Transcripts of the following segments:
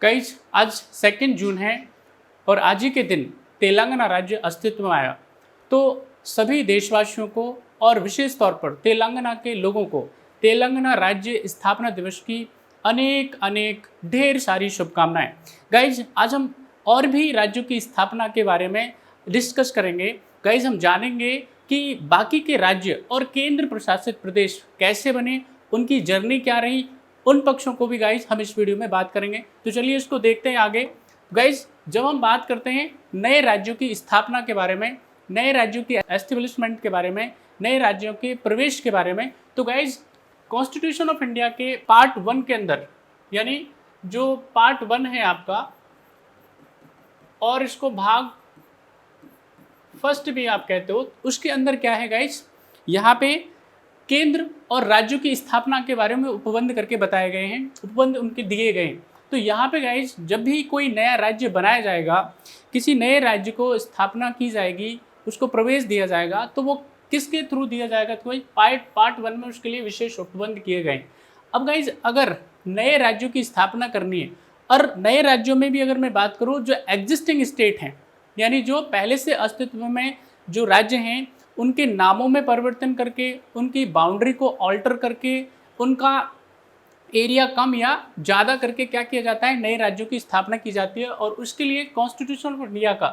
Guys आज 2 जून है और आज ही के दिन तेलंगाना राज्य अस्तित्व में आया। तो सभी देशवासियों को और विशेष तौर पर तेलंगाना के लोगों को तेलंगाना राज्य स्थापना दिवस की अनेक अनेक ढेर सारी शुभकामनाएं। गाइज आज हम और भी राज्यों की स्थापना के बारे में डिस्कस करेंगे। गाइज हम जानेंगे कि बाकी के राज्य और केंद्र प्रशासित प्रदेश कैसे बने, उनकी जर्नी क्या रही, उन पक्षों को भी गाइज हम इस वीडियो में बात करेंगे। तो चलिए इसको देखते हैं आगे। गाइज जब हम बात करते हैं नए राज्यों की स्थापना के बारे में, नए राज्यों की एस्टेब्लिशमेंट के बारे में, नए राज्यों के प्रवेश के बारे में, तो गाइज कॉन्स्टिट्यूशन ऑफ इंडिया के पार्ट 1 के अंदर, यानी जो पार्ट 1 है आपका और इसको भाग फर्स्ट भी आप कहते हो, उसके अंदर क्या है गाइज, यहाँ पे केंद्र और राज्यों की स्थापना के बारे में उपबंध करके बताए गए हैं, उपबंध उनके दिए गए हैं। तो यहाँ पे गाइज जब भी कोई नया राज्य बनाया जाएगा, किसी नए राज्य को स्थापना की जाएगी, उसको प्रवेश दिया जाएगा, तो वो किसके थ्रू दिया जाएगा, तो पार्ट 1 में उसके लिए विशेष उपबंध किए गए। अब गाइज अगर नए राज्यों की स्थापना करनी है और नए राज्यों में भी अगर मैं बात करूँ जो एग्जिस्टिंग स्टेट हैं, यानी जो पहले से अस्तित्व में जो राज्य हैं, उनके नामों में परिवर्तन करके, उनकी बाउंड्री को ऑल्टर करके, उनका एरिया कम या ज़्यादा करके क्या किया जाता है, नए राज्यों की स्थापना की जाती है। और उसके लिए कॉन्स्टिट्यूशन ऑफ इंडिया का,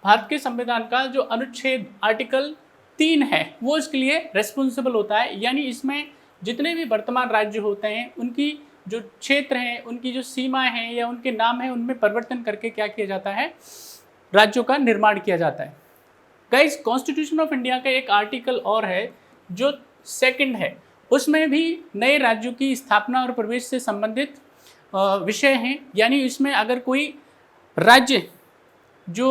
भारत के संविधान का जो अनुच्छेद आर्टिकल 3 है, वो इसके लिए रेस्पॉन्सिबल होता है। यानी इसमें जितने भी वर्तमान राज्य होते हैं, उनकी जो क्षेत्र हैं, उनकी जो सीमाएँ हैं या उनके नाम हैं, उनमें परिवर्तन करके क्या किया जाता है, राज्यों का निर्माण किया जाता है। गाइस कॉन्स्टिट्यूशन ऑफ इंडिया का एक आर्टिकल और है जो 2 है, उसमें भी नए राज्यों की स्थापना और प्रवेश से संबंधित विषय हैं। यानी इसमें अगर कोई राज्य जो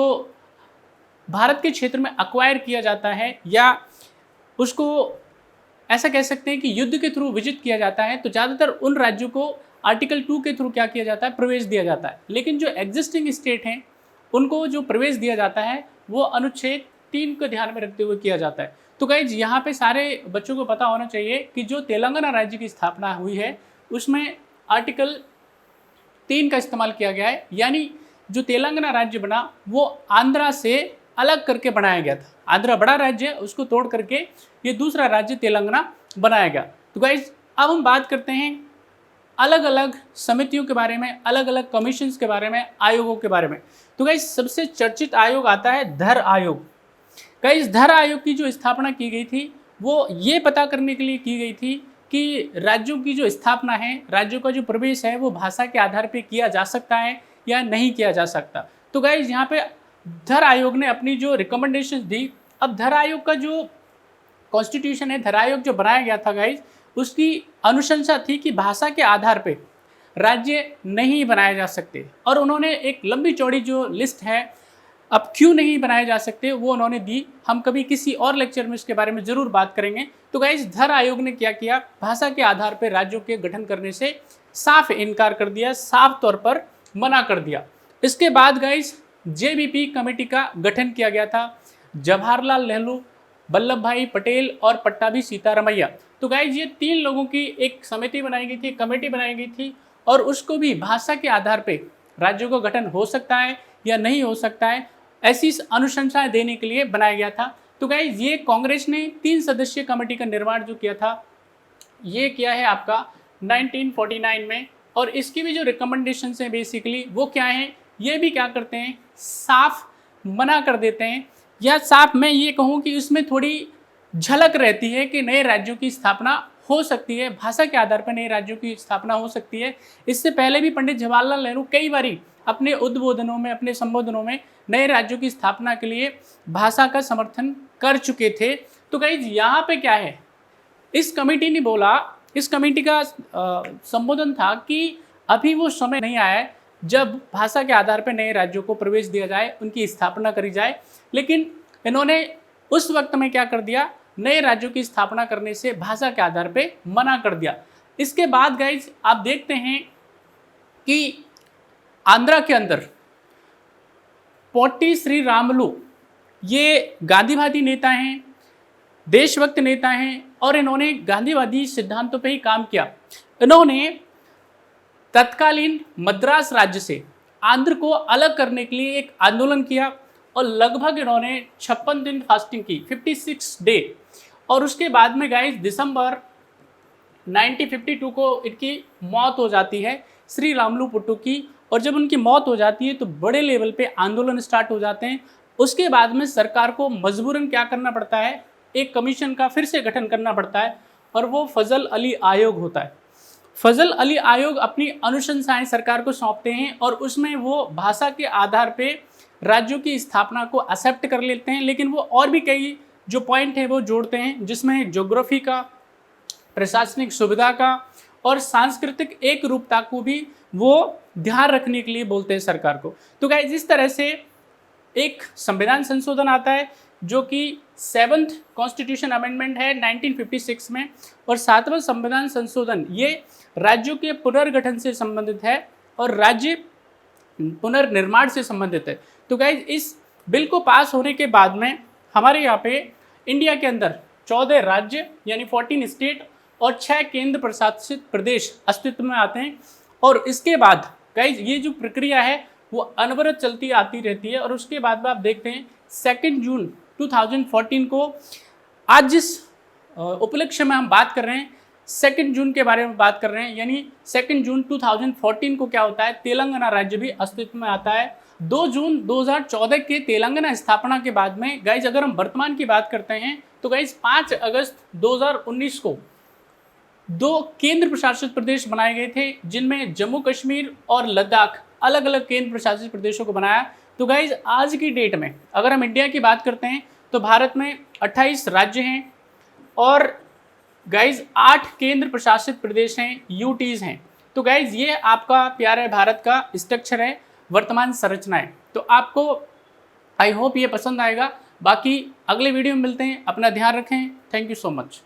भारत के क्षेत्र में अक्वायर किया जाता है या उसको ऐसा कह सकते हैं कि युद्ध के थ्रू विजिट किया जाता है, तो ज़्यादातर उन राज्यों को आर्टिकल 2 के थ्रू क्या किया जाता है, प्रवेश दिया जाता है। लेकिन जो एग्जिस्टिंग स्टेट हैं उनको जो प्रवेश दिया जाता है वो अनुच्छेद 3 को ध्यान में रखते हुए किया जाता है। तो गाइज यहाँ पे सारे बच्चों को पता होना चाहिए कि जो तेलंगाना राज्य की स्थापना हुई है उसमें आर्टिकल 3 का इस्तेमाल किया गया है। यानी जो तेलंगाना राज्य बना वो आंध्रा से अलग करके बनाया गया था। आंध्रा बड़ा राज्य है, उसको तोड़ करके ये दूसरा राज्य तेलंगाना बनाया गया। तो गाइज अब हम बात करते हैं अलग अलग समितियों के बारे में, अलग अलग कमीशंस के बारे में, आयोगों के बारे में। तो गाइज सबसे चर्चित आयोग आता है धर आयोग। गाइज धर आयोग की जो स्थापना की गई थी वो ये पता करने के लिए की गई थी कि राज्यों की जो स्थापना है, राज्यों का जो प्रवेश है, वो भाषा के आधार पर किया जा सकता है या नहीं किया जा सकता। तो गाइज यहाँ पे धर आयोग ने अपनी जो रिकमेंडेशंस दी। अब धर आयोग का जो कॉन्स्टिट्यूशन है, धर आयोग जो बनाया गया था गाइज, उसकी अनुशंसा थी कि भाषा के आधार पे राज्य नहीं बनाए जा सकते। और उन्होंने एक लंबी चौड़ी जो लिस्ट है, अब क्यों नहीं बनाए जा सकते, वो उन्होंने दी। हम कभी किसी और लेक्चर में इसके बारे में ज़रूर बात करेंगे। तो गाइज धर आयोग ने क्या किया, भाषा के आधार पर राज्यों के गठन करने से साफ इनकार कर दिया, साफ तौर पर मना कर दिया। इसके बाद गाइज JBP कमेटी का गठन किया गया था, जवाहरलाल नेहरू, वल्लभ भाई पटेल और पट्टाभी सीतारमैया। तो गाइज ये 3 लोगों की एक समिति बनाई गई थी, कमेटी बनाई गई थी, और उसको भी भाषा के आधार पे राज्यों का गठन हो सकता है या नहीं हो सकता है, ऐसी अनुशंसाएं देने के लिए बनाया गया था। तो गाइज ये कांग्रेस ने 3 सदस्यीय कमेटी का निर्माण जो किया था, ये किया है आपका 1949 में। और इसकी भी जो रिकमेंडेशंस हैं बेसिकली वो क्या हैं, ये भी क्या करते हैं, साफ मना कर देते हैं। या साफ मैं ये कहूँ कि उसमें थोड़ी झलक रहती है कि नए राज्यों की स्थापना हो सकती है, भाषा के आधार पर नए राज्यों की स्थापना हो सकती है। इससे पहले भी पंडित जवाहरलाल नेहरू कई बारी अपने उद्बोधनों में, अपने संबोधनों में नए राज्यों की स्थापना के लिए भाषा का समर्थन कर चुके थे। तो गाइज यहाँ पे क्या है, इस कमेटी ने बोला, इस कमेटी का संबोधन था कि अभी वो समय नहीं आया है जब भाषा के आधार पर नए राज्यों को प्रवेश दिया जाए, उनकी स्थापना करी जाए। लेकिन इन्होंने उस वक्त में क्या कर दिया, नए राज्यों की स्थापना करने से भाषा के आधार पे मना कर दिया। इसके बाद गाइज आप देखते हैं कि आंध्रा के अंदर पोट्टी श्रीरामुलु ये गांधीवादी नेता हैं, देशभक्त नेता हैं, और इन्होंने गांधीवादी सिद्धांतों पे ही काम किया। इन्होंने तत्कालीन मद्रास राज्य से आंध्र को अलग करने के लिए एक आंदोलन किया और लगभग इन्होंने 56 दिन फास्टिंग की, 56 डे। और उसके बाद में गाइस दिसंबर 1952 को इनकी मौत हो जाती है, श्री रामुलु पुट्टू की। और जब उनकी मौत हो जाती है तो बड़े लेवल पे आंदोलन स्टार्ट हो जाते हैं। उसके बाद में सरकार को मजबूरन क्या करना पड़ता है, एक कमीशन का फिर से गठन करना पड़ता है और वो फजल अली आयोग होता है। फजल अली आयोग अपनी अनुशंसाएं सरकार को सौंपते हैं और उसमें वो भाषा के आधार पे राज्यों की स्थापना को एक्सेप्ट कर लेते हैं, लेकिन वो और भी कई जो पॉइंट है वो जोड़ते हैं, जिसमें ज्योग्राफी का, प्रशासनिक सुविधा का और सांस्कृतिक एक रूपता को भी वो ध्यान रखने के लिए बोलते हैं सरकार को। तो गाइस इस तरह से एक संविधान संशोधन आता है जो कि 7th कॉन्स्टिट्यूशन अमेंडमेंट है 1956 में, और 7वां संविधान संशोधन ये राज्यों के पुनर्गठन से संबंधित है और राज्य पुनर्निर्माण से संबंधित है। तो गाइज इस बिल को पास होने के बाद में हमारे यहाँ पे इंडिया के अंदर 14 राज्य यानी 14 स्टेट और 6 केंद्र प्रशासित प्रदेश अस्तित्व में आते हैं। और इसके बाद गाइज ये जो प्रक्रिया है वो अनवरत चलती आती रहती है। और उसके बाद में आप देखते हैं 2 जून 2014 को, आज जिस उपलक्ष्य में हम बात कर रहे हैं 2 जून के बारे में बात कर रहे हैं, यानी 2 जून 2014 को क्या होता है, तेलंगाना राज्य भी अस्तित्व में आता है। 2 जून 2014 के तेलंगाना स्थापना के बाद में गाइज अगर हम वर्तमान की बात करते हैं तो गाइज 5 अगस्त 2019 को 2 केंद्र प्रशासित प्रदेश बनाए गए थे, जिनमें जम्मू कश्मीर और लद्दाख अलग अलग केंद्र प्रशासित प्रदेशों को बनाया। तो गाइज आज की डेट में अगर हम इंडिया की बात करते हैं तो भारत में 28 राज्य हैं और गाइज 8 केंद्र प्रशासित प्रदेश हैं, यूटीज हैं। तो गाइज ये आपका प्यारे भारत का स्ट्रक्चर है, वर्तमान संरचना है। तो आपको आई होप ये पसंद आएगा। बाकी अगले वीडियो में मिलते हैं, अपना ध्यान रखें। Thank you so much.